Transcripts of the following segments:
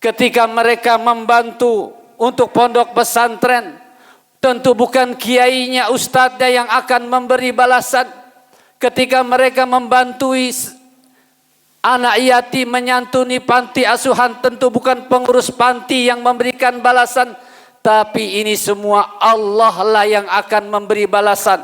ketika mereka membantu untuk pondok pesantren, tentu bukan kiainya, ustadznya yang akan memberi balasan. Ketika mereka membantu anak yatim, menyantuni panti asuhan, tentu bukan pengurus panti yang memberikan balasan, tapi ini semua Allah lah yang akan memberi balasan.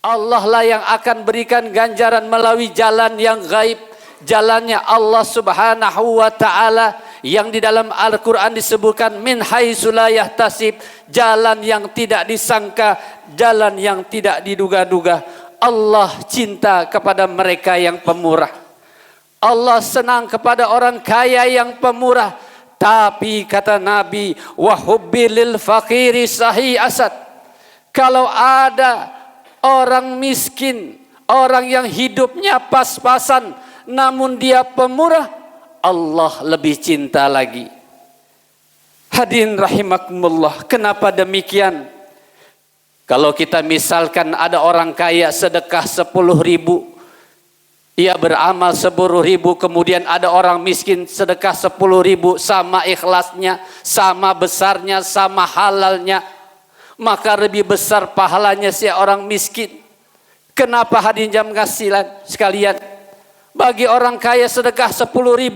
Allah lah yang akan berikan ganjaran melalui jalan yang gaib, jalannya Allah Subhanahu wa ta'ala, yang di dalam Al-Quran disebutkan min haitsu la yahtasib, jalan yang tidak disangka, jalan yang tidak diduga-duga. Allah cinta kepada mereka yang pemurah. Allah senang kepada orang kaya yang pemurah. Tapi kata Nabi, wa hubbilil faqiri sahi asad, kalau ada orang miskin, orang yang hidupnya pas-pasan, namun dia pemurah, Allah lebih cinta lagi. Hadirin rahimakumullah, kenapa demikian? Kalau kita misalkan ada orang kaya sedekah 10.000, ia beramal 10.000, kemudian ada orang miskin sedekah 10.000, sama ikhlasnya, sama besarnya, sama halalnya, maka lebih besar pahalanya si orang miskin. Kenapa hadirin jamaah sekalian? Bagi orang kaya sedekah 10.000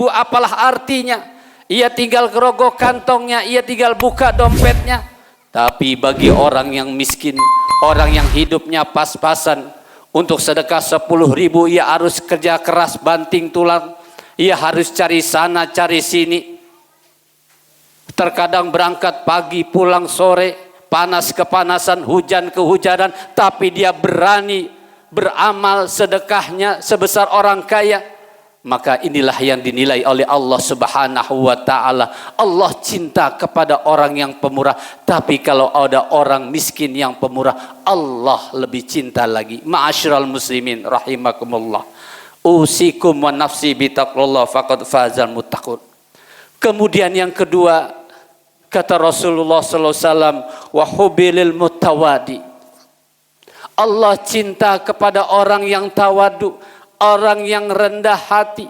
apalah artinya? Ia tinggal gerogok kantongnya, ia tinggal buka dompetnya. Tapi bagi orang yang miskin, orang yang hidupnya pas-pasan, untuk sedekah 10.000 ia harus kerja keras banting tulang, ia harus cari sana cari sini. Terkadang berangkat pagi pulang sore, panas kepanasan, hujan kehujanan, tapi dia berani beramal sedekahnya sebesar orang kaya. Maka inilah yang dinilai oleh Allah Subhanahu wa ta'ala. Allah cinta kepada orang yang pemurah. Tapi kalau ada orang miskin yang pemurah, Allah lebih cinta lagi. Ma'asyiral muslimin rahimakumullah, usikum wa nafsi bitaqwallah faqad fazal muttaqun. Kemudian yang kedua, kata Rasulullah sallallahu alaihi wasallam, wa hubbilil mutawadi, Allah cinta kepada orang yang tawadu, orang yang rendah hati,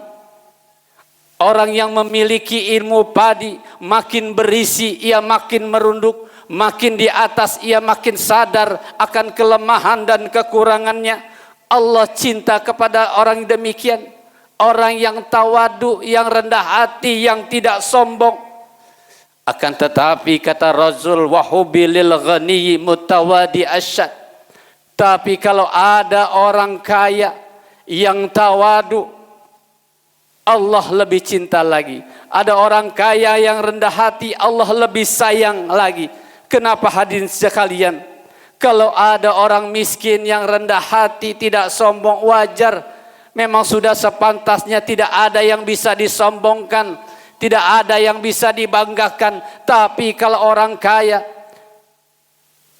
orang yang memiliki ilmu padi. Makin berisi ia makin merunduk, makin di atas ia makin sadar akan kelemahan dan kekurangannya. Allah cinta kepada orang demikian, orang yang tawadu, yang rendah hati, yang tidak sombong. Akan tetapi kata Rasul, wa hubbilil ghani mutawadi asyad, tapi kalau ada orang kaya yang tawadu, Allah lebih cinta lagi. Ada orang kaya yang rendah hati, Allah lebih sayang lagi. Kenapa hadirin sekalian? Kalau ada orang miskin yang rendah hati, tidak sombong, wajar. Memang sudah sepantasnya, tidak ada yang bisa disombongkan, tidak ada yang bisa dibanggakan. Tapi kalau orang kaya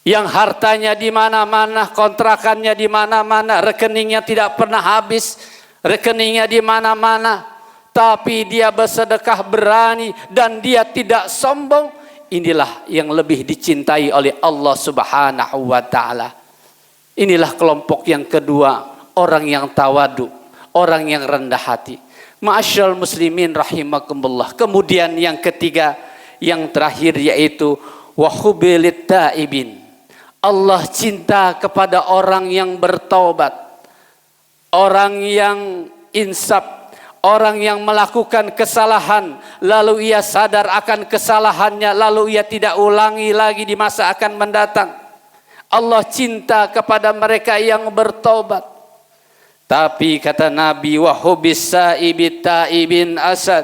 yang hartanya di mana-mana, kontrakannya di mana-mana, rekeningnya tidak pernah habis, rekeningnya di mana-mana, tapi dia bersedekah berani dan dia tidak sombong, inilah yang lebih dicintai oleh Allah Subhanahu wa ta'ala. Inilah kelompok yang kedua, orang yang tawadu, orang yang rendah hati. Ma'asyiral muslimin rahimakumullah. Kemudian yang ketiga, yang terakhir, yaitu wa hubbilit taibin, Allah cinta kepada orang yang bertaubat, orang yang insaf, orang yang melakukan kesalahan lalu ia sadar akan kesalahannya, lalu ia tidak ulangi lagi di masa akan mendatang. Allah cinta kepada mereka yang bertaubat. Tapi kata Nabi, wa hubbis saibit taibin asad,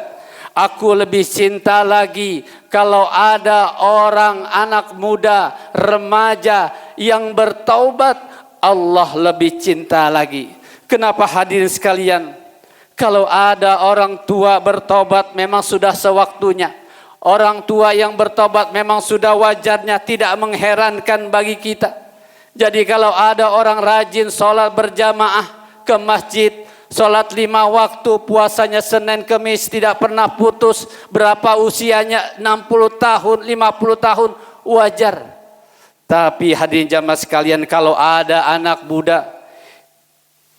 aku lebih cinta lagi kalau ada orang anak muda, remaja yang bertaubat, Allah lebih cinta lagi. Kenapa hadirin sekalian? Kalau ada orang tua bertobat memang sudah sewaktunya. Orang tua yang bertobat memang sudah wajarnya, tidak mengherankan bagi kita. Jadi kalau ada orang rajin sholat berjamaah ke masjid, sholat 5 waktu, puasanya Senin Kemis tidak pernah putus, berapa usianya, 60 tahun, 50 tahun, wajar. Tapi hadirin jamaah sekalian, kalau ada anak muda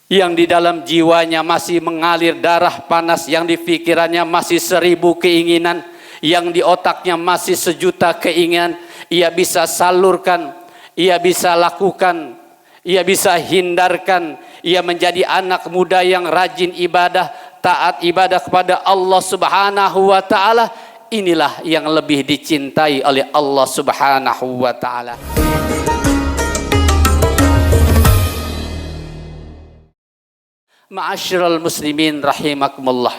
yang di dalam jiwanya masih mengalir darah panas, yang di pikirannya masih 1000 keinginan, yang di otaknya masih 1.000.000 keinginan, ia bisa salurkan, ia bisa lakukan, ia bisa hindarkan. Ia menjadi anak muda yang rajin ibadah, taat ibadah kepada Allah Subhanahu wa taala. Inilah yang lebih dicintai oleh Allah Subhanahu wa taala. Ma'asyiral muslimin rahimakumullah.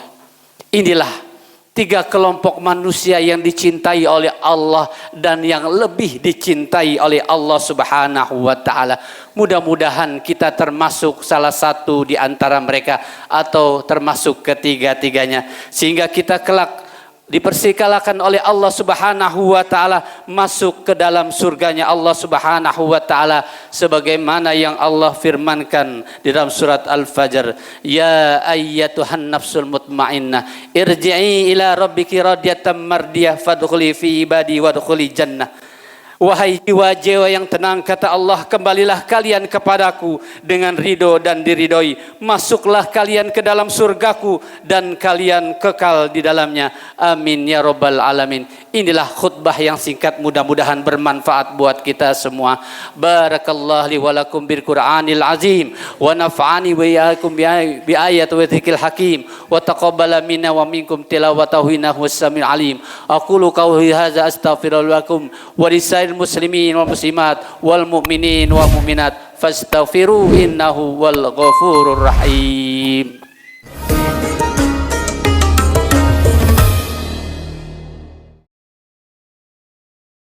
Inilah 3 kelompok manusia yang dicintai oleh Allah dan yang lebih dicintai oleh Allah Subhanahu wa taala. Mudah-mudahan kita termasuk salah satu di antara mereka atau termasuk ketiga-tiganya, sehingga kita kelak dipersikalakan oleh Allah Subhanahu wa taala masuk ke dalam surganya Allah Subhanahu wa taala, sebagaimana yang Allah firmankan di dalam surat Al-Fajr, ya ayyatuhan nafsul mutmainnah irji'i ila rabbiki radiyatan mardiyah fadkhuli fi ibadi wadkhuli jannah. Wahai jiwa-jiwa yang tenang, kata Allah, kembalilah kalian kepadaku dengan ridho dan diridhoi. Masuklah kalian ke dalam surgaku dan kalian kekal di dalamnya. Amin ya rabbal alamin. Inilah khutbah yang singkat, mudah-mudahan bermanfaat buat kita semua. Barakallahu li wa lakum bil Qur'anil azim wa naf'ani wa iyyakum bi ayati wa dzikril hakim wa taqabbala minna wa minkum tilawatahu innahu was-sami'ul alim. Aqulu qawli hadza astaghfirullah lakum wa lisairil muslimin wal muslimat wal mu'minin wal mu'minat fastaghfiru innahu wal ghafurur rahim.